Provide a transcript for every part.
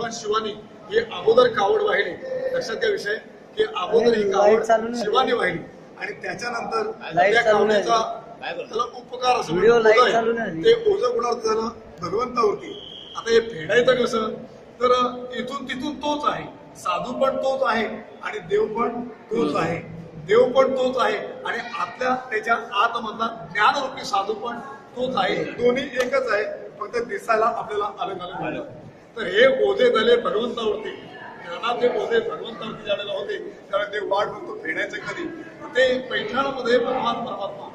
भगवान शिवानी ही अगोदर कावड वाहिली. लक्षात घ्या विषय की अगोदर ही कावड शिवानी वाहिली आणि त्याच्यानंतर त्या कावडीचा त्याला उपकार असं ते ओझं कुणावर झालं भगवंतावरती. आता हे फेडायचं कसं तर इथून तिथून तोच आहे. साधू पण तोच आहे आणि देव पण तोच आहे. देव पण तोच आहे आणि आतल्या त्याच्या आतमधला ज्ञानरूपी साधू पण तोच आहे. दोन्ही एकच आहे, फक्त दिसायला आपल्याला अलग अलग झालं. तर हे ओझे झाले भगवंतावरती. ज्ञानाचे ओझे भगवंतावरती झालेले होते त्यावेळेस ते वाट बघतो फेडायचं कधी. ते पैठणमध्ये भगवान परमात्मा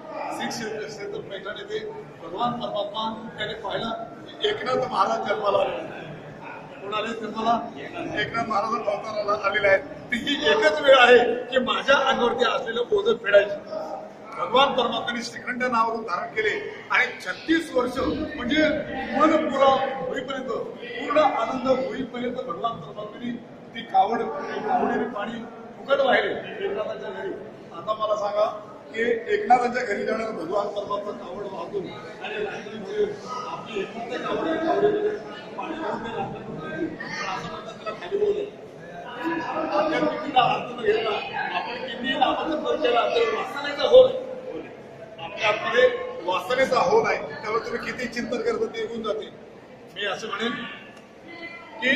तर पैठण येथे भगवान परमात्मा त्याने पाहिला. एकनाथ महाराज जन्माला आले. कोणाला जन्माला एकनाथ महाराज अवताराला आलेले आहेत. ती ही एकच वेळ आहे की माझ्या अंगावरती असलेलं ओझं फेडायचं. भगवान परमात्म्याने श्रीखंड नावावरून धारण केले आणि 36 वर्ष म्हणजे मन पुरा होईपर्यंत पूर्ण आनंद होईपर्यंत भगवान परमात्म्याने ती कावडीने पाणी फुकट वाहिले एकनाथाच्या घरी. आता मला सांगा की एकनाथाच्या घरी जाणार भगवान परमात्मा कावड वाहतो आणि रात्रीमध्ये आपली एकनाथ कावडीमध्ये पाणी खाली बोलतो. आपण किती अर्थ घेतला, आपण किती नामजप केला तर वासनेचा होल आपल्या आतमध्ये वासनेचा होल आहे. त्यामुळे तुम्ही किती चिंतन करता ते निघून जाते. मी असं म्हणेन की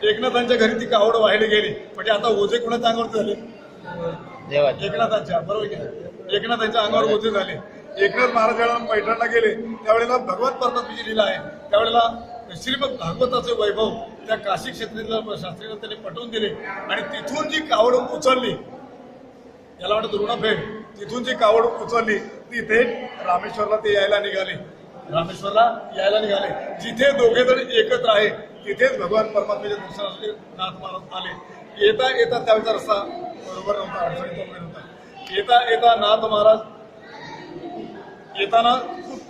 एकनाथांच्या घरी ती कावड वाहिली गेली म्हणजे आता ओझे कोणाच्या अंगावरती झाले एकनाथांच्या. बरोबर की एकनाथांच्या अंगावर ओझे झाले. एकनाथ महाराज ज्यावेळेला पैठणला गेले त्यावेळेला भगवत परमात्म्याची लीला आहे. त्यावेळेला श्रीमद भागवताचे वैभव त्या काशी क्षेत्रातल्या शास्त्रीला त्यांनी पटवून दिले आणि तिथून जी कावड उचलली याला वाटत ऋणफेड. तिथून जी कावड उचलली तिथे रामेश्वरला ते यायला निघाले. जिथे दोघे जण एकत्र आहे तिथेच भगवान परमात्म्याच्या दर्शनासाठी नाथ महाराज आले. येता येता त्यावेळेचा रस्ता बरोबर नव्हता, अडचणीचा वगैरे होता. येता येता नाथ महाराज येताना खूप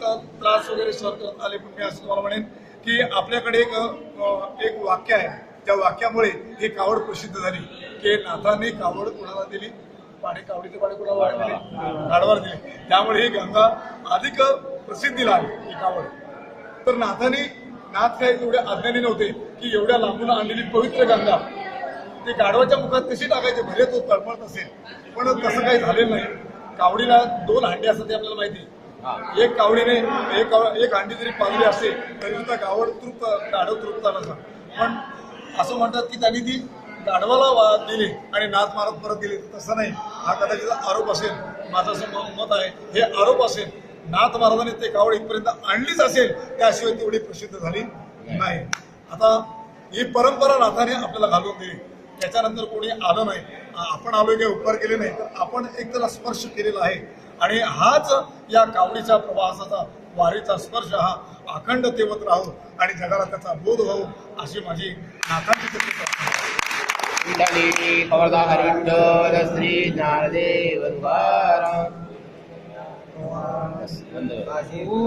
त्रास वगैरे सहन करत आले. पण मी असं तुम्हाला म्हणेन की आपल्याकडे एक वाक्य आहे. त्या वाक्यामुळे ही कावड प्रसिद्ध झाली की नाथांनी कावड कुणाला दिली, कावडीचे पाणी कुणाला वाढले गाडवार दिले. त्यामुळे ही गंगा अधिक प्रसिद्धीला आली ही कावड. तर नाथ काही एवढे अज्ञानी नव्हते की एवढ्या लांबून आणलेली पवित्र गंगा ती गाढवाच्या मुखात कशी टाकायची. भले तो तळमळत असेल पण तसं काही झालेलं नाही. कावडीला 2 हांडी असतात ते आपल्याला माहिती. एक कावडीने एक हांडी जरी पाजली असते तरी सुद्धा गाढव तृप्त झाला. पण असं म्हणतात की त्यांनी ती गाढवाला दिली आणि नाथ महाराज परत दिली. तसं नाही. हा कदाचित आरोप असेल. माझं असं मत आहे हे आरोप असेल. नाथ महाराजांनी ते कावड इथपर्यंत आणलीच असेल त्याशिवाय तेवढी प्रसिद्ध झाली नाही. आता ही परंपरा नाथाने आपल्याला घालून दिली. त्याच्यानंतर कोणी आलं नाही. आपण आलोय काही उपकार केले नाही तर आपण एक त्याला स्पर्श केलेला आहे आणि हाच या कावडीच्या प्रवासाचा वारीचा स्पर्श हा अखंड तेवत राहो आणि जगाला त्याचा बोध व्हावो अशी माझी नाथांची श्री ज्ञानदेव